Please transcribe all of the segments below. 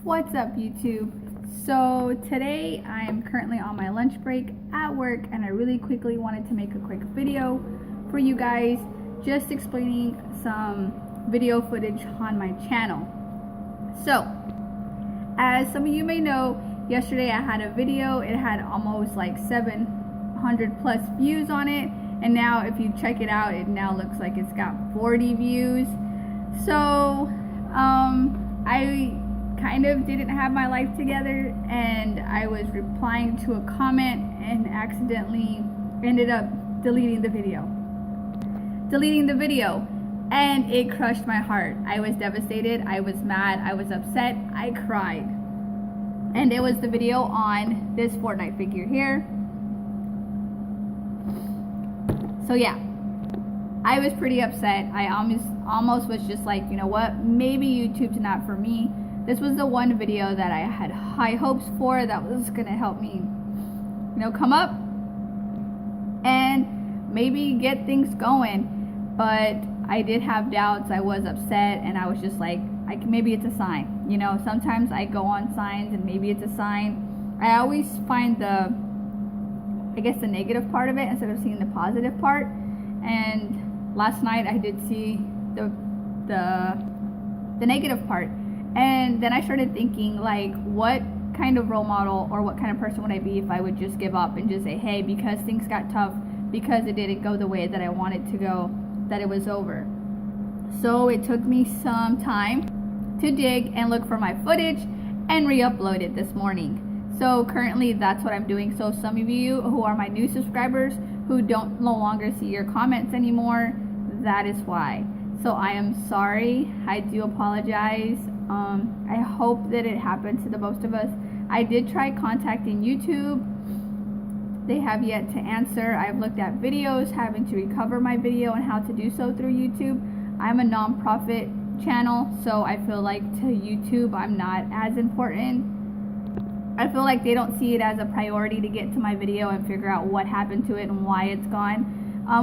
What's up, YouTube? So today I am currently on my lunch break at work, and I really quickly wanted to make a quick video for you guys just explaining some video footage on my channel. So as some of you may know, yesterday I had a video. It had almost like 700 plus views on it, and now if you check it out, it now looks like it's got 40 views. So I kind of didn't have my life together, and I was replying to a comment and accidentally ended up deleting the video, and it crushed my heart. I was devastated, I was mad, I was upset, I cried. And it was the video on this Fortnite figure here. So yeah, I was pretty upset. I almost was just like, you know what, maybe YouTube's not for me. This was the one video that I had high hopes for, that was gonna help me, you know, come up and maybe get things going. But I did have doubts, I was upset, and I was just like, maybe it's a sign. You know, sometimes I go on signs and maybe it's a sign. I always find the negative part of it instead of seeing the positive part. And last night I did see the negative part. And then I started thinking, like, what kind of role model or what kind of person would I be if I would just give up and just say, hey, because things got tough, because it didn't go the way that I wanted to go, that it was over. So it took me some time to dig and look for my footage and re-upload it this morning. So currently that's what I'm doing. So some of you who are my new subscribers who don't no longer see your comments anymore, that is why. So I am sorry, I do apologize. I hope that it happened to the most of us. I did try contacting YouTube. They have yet to answer. I've looked at videos having to recover my video and how to do so through YouTube. I'm a non-profit channel, so I feel like to YouTube I'm not as important. I feel like they don't see it as a priority to get to my video and figure out what happened to it and why it's gone,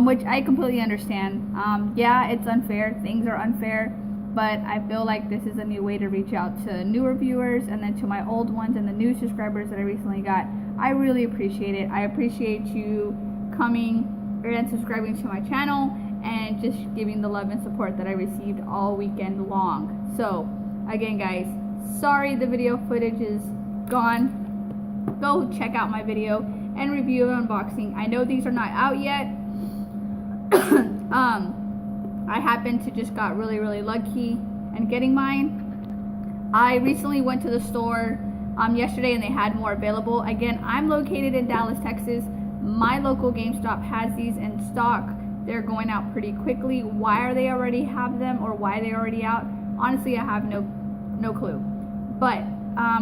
which I completely understand. Yeah, it's unfair, things are unfair, but I feel like this is a new way to reach out to newer viewers and then to my old ones and the new subscribers that I recently got. I really appreciate it. I appreciate you coming and subscribing to my channel and just giving the love and support that I received all weekend long. So again, guys, sorry the video footage is gone. Go check out my video and review of unboxing. I know these are not out yet. I happened to just got really lucky and getting mine. I recently went to the store yesterday and they had more available. Again, I'm located in Dallas, Texas. My local GameStop has these in stock. They're going out pretty quickly. Why are they already have them, or why they already out? Honestly, I have no clue. But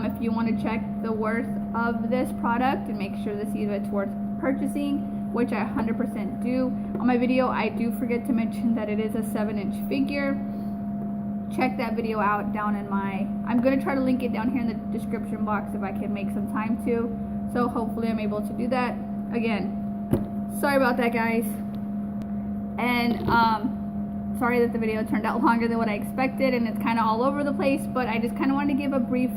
if you want to check the worth of this product and make sure to see if it's worth purchasing, which I 100% do. On my video, I do forget to mention that it is a 7-inch figure. Check that video out down in I'm going to try to link it down here in the description box if I can make some time to. So hopefully I'm able to do that. Again, sorry about that, guys. And sorry that the video turned out longer than what I expected and it's kind of all over the place, but I just kind of wanted to give a brief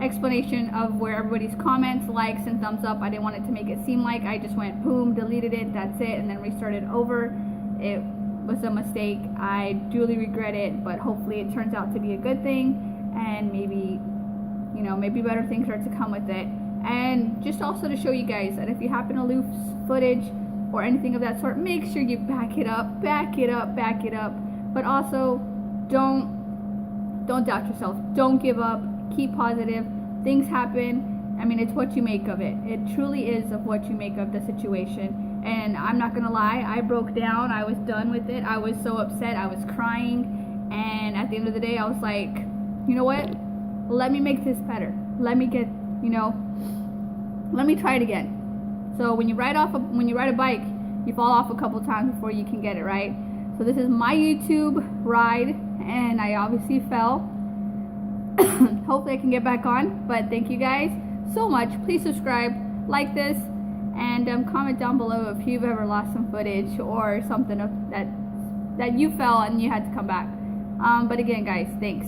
explanation of where everybody's comments, likes, and thumbs up. I didn't want it to make it seem like I just went boom, deleted it, that's it, and then restarted over. It was a mistake. I duly regret it, but hopefully it turns out to be a good thing, and maybe, you know, maybe better things are to come with it. And just also to show you guys that if you happen to lose footage or anything of that sort, make sure you back it up, but also don't doubt yourself, don't give up. Keep positive. Things happen. I mean, it's what you make of it. It truly is of what you make of the situation. And I'm not gonna lie, I broke down. I was done with it. I was so upset. I was crying. And at the end of the day, I was like, you know what? Let me make this better. Let me get, you know, let me try it again. So when you ride a bike, you fall off a couple times before you can get it right. So this is my YouTube ride, and I obviously fell. Hopefully I can get back on, but thank you guys so much. Please subscribe, like this, and comment down below if you've ever lost some footage or something that you fell and you had to come back. But again, guys, thanks.